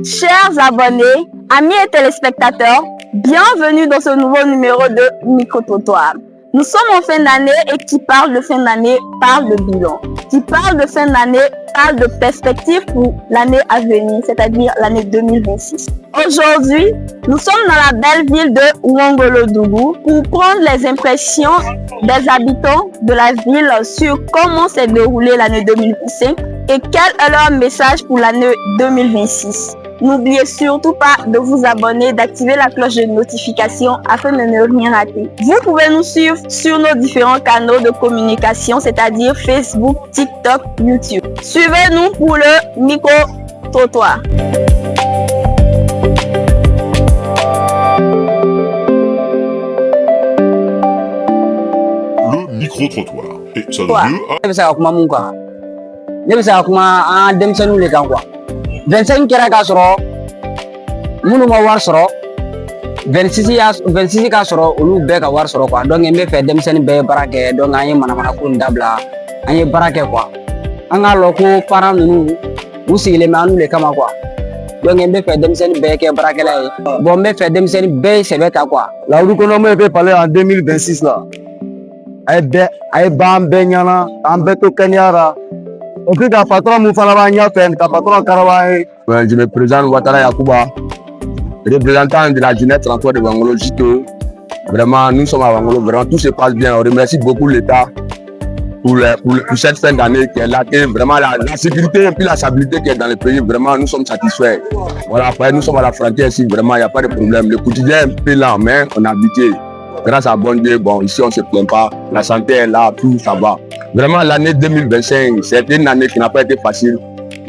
Chers abonnés, amis et téléspectateurs, bienvenue dans ce nouveau numéro de Micro-Trottoir. Nous sommes en fin d'année et qui parle de fin d'année parle de bilan. Qui parle de fin d'année parle de perspective pour l'année à venir, c'est-à-dire l'année 2026. Aujourd'hui, nous sommes dans la belle ville de Ouangolodougou pour prendre les impressions des habitants de la ville sur comment s'est déroulée l'année 2025 et quel est leur message pour l'année 2026. N'oubliez surtout pas de vous abonner, d'activer la cloche de notification afin de ne rien rater. Vous pouvez nous suivre sur nos différents canaux de communication, c'est-à-dire Facebook, TikTok, YouTube. Suivez-nous pour le micro-trottoir. Le micro-trottoir. Et ça Quoi? veut dire 25 kɛra k'a sɔrɔ minnu ma wari sɔrɔ 26 k'a sɔrɔ olu bɛɛ ka wari sɔrɔ quoi donc n bɛ fɛ denmisɛnnin bɛɛ ye baara kɛ donc an ye manamana ko in dabila an ye baara kɛ quoi an k'a lɔn ko parents ninnu u sigilen bɛ an n'u de kama quoi donc n bɛ fɛ denmisɛnnin bɛɛ kɛ baarakɛla ye bon n bɛ fɛ denmisɛnnin bɛɛ ye sɛbɛ ta quoi. La route économique peut parler en 2026 là. Ay ban bɛɛ ɲɛna an bɛɛ to kɛnɛya la. Et puis, le patron Moufalabania fait, le patron Karawaï. Je me présente Ouattara Yakouba, représentant de la jeunesse transport de Wangolo Jito. Vraiment, nous sommes à Wangolo, vraiment tout se passe bien. On remercie beaucoup l'État pour cette fin d'année qui est là. Et vraiment, la sécurité et puis la stabilité qui est dans le pays, vraiment, nous sommes satisfaits. Voilà, après, nous sommes à la frontière ici, vraiment, il n'y a pas de problème. Le quotidien est un peu lent, mais on a habité. Grâce à bon Dieu, bon, ici on ne se plaint pas, la santé est là, tout ça va. Vraiment, l'année 2025, c'est une année qui n'a pas été facile,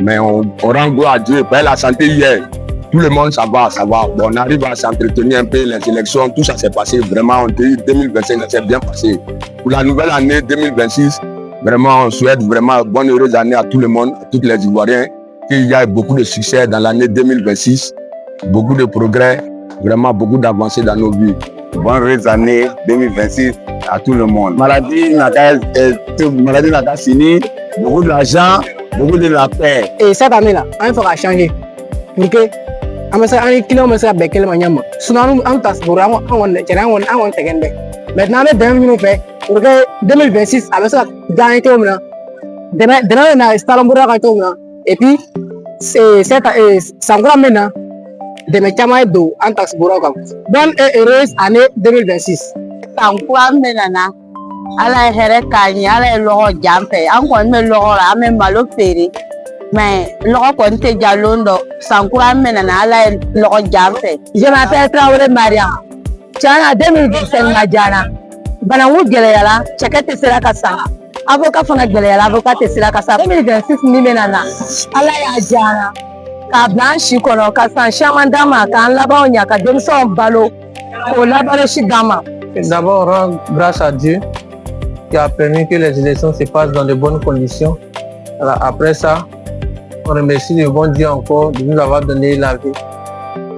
mais on rend gloire à Dieu. Pour la santé hier, tout le monde, ça va, ça va. Bon, on arrive à s'entretenir un peu, les élections, tout ça s'est passé. Vraiment, on dit 2025, ça s'est bien passé. Pour la nouvelle année 2026, vraiment, on souhaite vraiment bonne heureuse année à tout le monde, à tous les Ivoiriens, qu'il y ait beaucoup de succès dans l'année 2026, beaucoup de progrès, vraiment beaucoup d'avancées dans nos vies. Bonne heureuse année 2026 à tout le monde. Maladie n'a pas fini, beaucoup d'argent, beaucoup de la paix. Et cette année-là, il faudra changer. Pour que, un kilo me sera becqué le maniement. Sinon, on tasse pour un second. Maintenant, les 2 minutes fait, pour que 2026, avec ça, gagner tout le monde. Demain, on a Stalambura tout le monde. Et puis, c'est ça va maintenant. De mes camarades d'eau en taxe bourreau. Bonne et heureuse année 2026. Sankura menana ala here kani ala logo jampe an ko me logo la me malo fere mais logo ko nte jalondo sankura menana ala logo jampe. Je m'appelle Traoré Mariam. Tiana 2025 na jana bana wu gele yala chakete sera kasa avocat fana gele yala avocat sera kasa 2026 ni menana ala ya jana ka blanchi kono ka san chamandama ka laba onya ka demso balo ko laba shigama. D'abord, rendre grâce à Dieu qui a permis que les élections se passent dans de bonnes conditions. Alors, après ça, on remercie le bon Dieu encore de nous avoir donné la vie.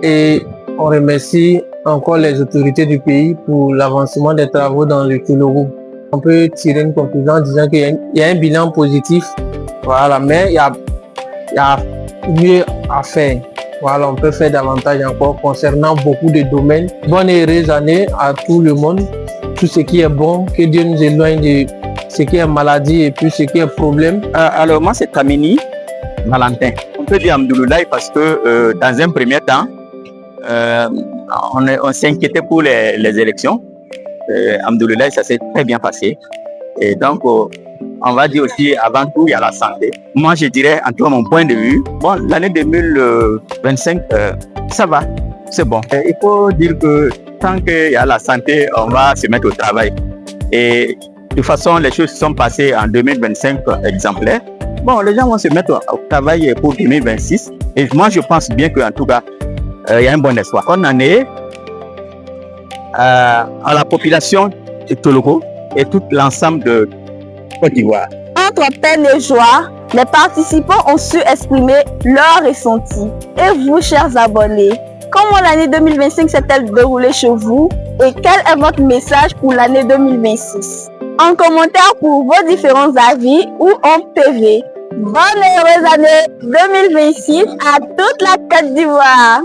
Et on remercie encore les autorités du pays pour l'avancement des travaux dans le Kilorou. On peut tirer une conclusion en disant qu'il y a un bilan positif, voilà, mais il y a mieux à faire. Voilà, on peut faire davantage encore concernant beaucoup de domaines. Bonne et heureuse année à tout le monde. Tout ce qui est bon, que Dieu nous éloigne de ce qui est maladie et puis ce qui est problème. Alors moi c'est Kamini Valentin. On peut dire Amdouloulaye parce que dans un premier temps, on s'inquiétait pour les élections. Amdouloulaye, ça s'est très bien passé. Et donc, on va dire aussi, avant tout, il y a la santé. Moi, je dirais, en tout cas, mon point de vue, bon, l'année 2025, ça va, c'est bon. Il faut dire que tant qu'il y a la santé, on va se mettre au travail. Et de toute façon, les choses sont passées en 2025 exemplaires. Bon, les gens vont se mettre au travail pour 2026. Et moi, je pense bien qu'en tout cas, il y a un bon espoir. Bonne année à la population de Toloko et tout l'ensemble de Côte d'Ivoire. Entre peine et joie, les participants ont su exprimer leur ressenti. Et vous, chers abonnés, comment l'année 2025 s'est-elle déroulée chez vous et quel est votre message pour l'année 2026? En commentaire pour vos différents avis ou en PV, bonne et heureuse année 2026 à toute la Côte d'Ivoire.